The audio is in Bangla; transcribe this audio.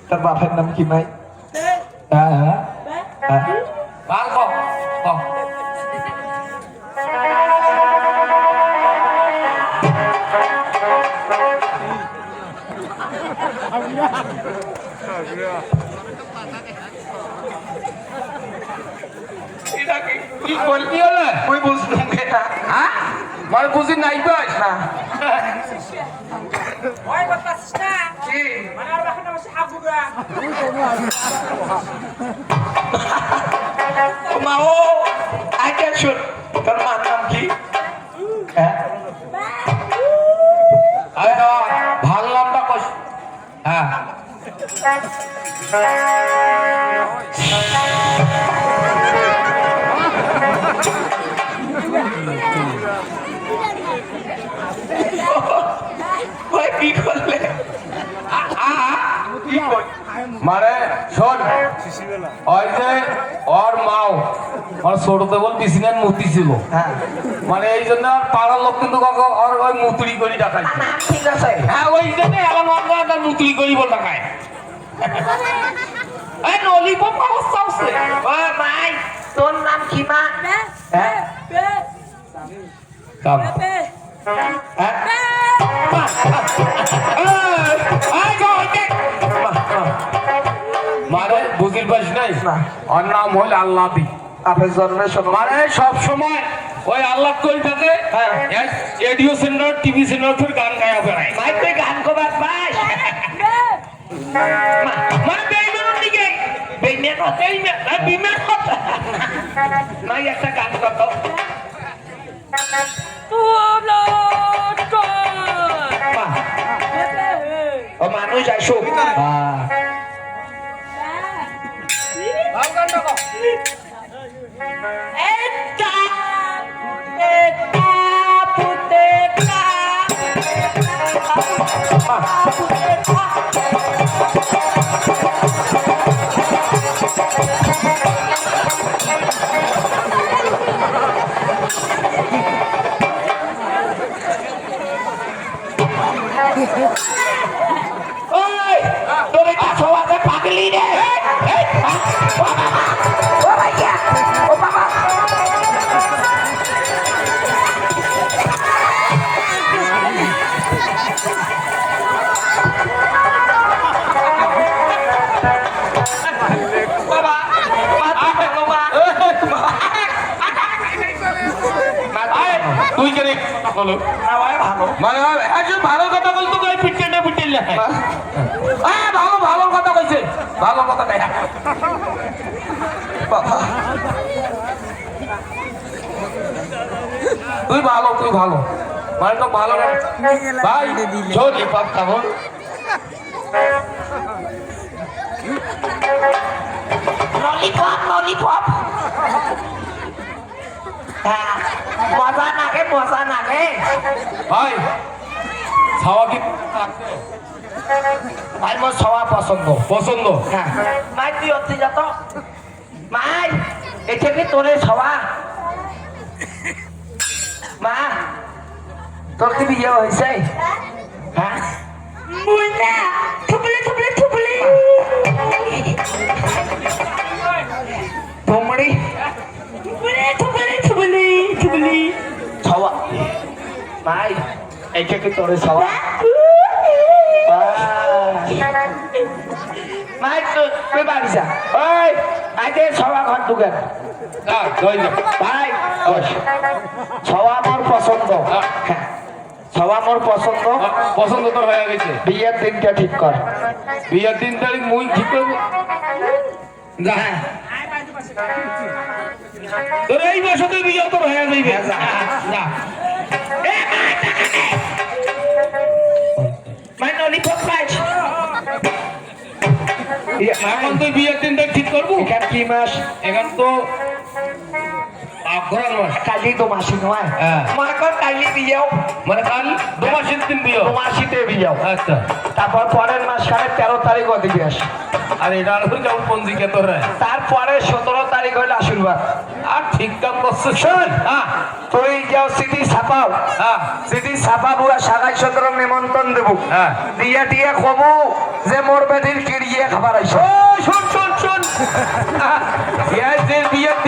তার বাপের নাম কি ভাই? হ্যাঁ হ্যাঁ ভাল ক কি বলবি হলে ওই বুঝলাম না। হ্যাঁ মানে বুঝি নাই পাই না ওই বাতাস না কি মানে আর বাকি না হাবুগা মা ও আইটা শুন তোর মার নাম কি? হ্যাঁ আরে ভাল নামটা কস হ্যাঁ ওই কি করলে? কি কর মানে শোন ওই যে ওর মাও ওর ছোটতে বল বিছিনার মূর্তি ছিল হ্যাঁ মানে এই জন্য আর পাড়ার লোক কিন্তু ওর ওই মুতুরি করে ডাকায় ঠিক আছে হ্যাঁ ওই জন্য এলাম তার মুতুরি করি বল ডাকায় এই ললিপপ অবস্থা আছে ও ভাই তোর নাম কি মা? হ্যাঁ কাম হ্যাঁ মানে বুঝির পাস নাই না। ওর নাম হল আল্লাহ দি আপের জন্মের সময় মানে সব সময় ওই আল্লাহ কই থাকে হ্যাঁ। রেডিও সেন্টার টিভি সেন্টার ফির গান গায়া বেড়ায় ভাই তুই গান কবার পাস? মানে বেইমানের দিকে বেইমের কথা বিমের কথা নাই একটা গান কত ও মানুষ আসুক ওই তোর এটা সবাই পাগলি রে ও ভাইয়া ও বাবা তুই কেন বলো ভালো মানে একজন ভালো কথা বলতো কই পিটতে পিটলে হ্যাঁ ভালো ভালো কথা কইছে ভালো কথা দেখা বাবা তুই ভালো মানে তো ভালো না ভাই চল পাপ খাবো ললিপপ ললিপপ হ্যাঁ মজা নাগে ভাই খাওয়া কি ভাই মোর সবা পছন্দ পছন্দ হ্যাঁ মাই তুই অতি যত মাই এটা কি তোরে সবা মা তোর কি বিয়ে হয়েছে? হ্যাঁ মুন্না থুপলে তোমড়ি থুপলি সবা মাই এটা কি তোরে সবা মাই তুই বাড়ি যা ওই আজকে সবা ঘর ঢুকে ভাই সবা মোর পছন্দ হ্যাঁ সবা মোর পছন্দ পছন্দ তোর হয়ে গেছে বিয়ের দিনটা ঠিক কর বিয়ের 3 তারিখ মুই ঠিক করবো যা তোর এই মাসে তুই বিয়ে তোর হয়ে যাইবে যা। যা মাই ললিপপ খাইছ এখন তুই বিয়ের 3 তারিখ ঠিক করবো এখান কি মাস এখন তো অগ্রহণ মাস কালি তো মাসি নয় হ্যাঁ। মনে কর কালি বিয়েও মানে কাল 2 মাসের 3 বিয়ে তো মাসিতে বিয়েও আচ্ছা তারপর পরের মাস কালে 13 তারিখ ওদিকে আস আর এটা হলো কেমন পঞ্জিকা তোর তারপরে 17 তারিখ হইলে আশীর্বাদ আর ঠিক কাম করছিস শোন হ্যাঁ তুই যাও সিটি ছাপাও হ্যাঁ সিটি ছাপাবো আর 27 নিমন্ত্রণ দেবো হ্যাঁ দিয়া টিয়া কবো যে মোর বেদির কিরিয়ে খাবার আইসো ও শোন শোন শোন বিয়ের দিন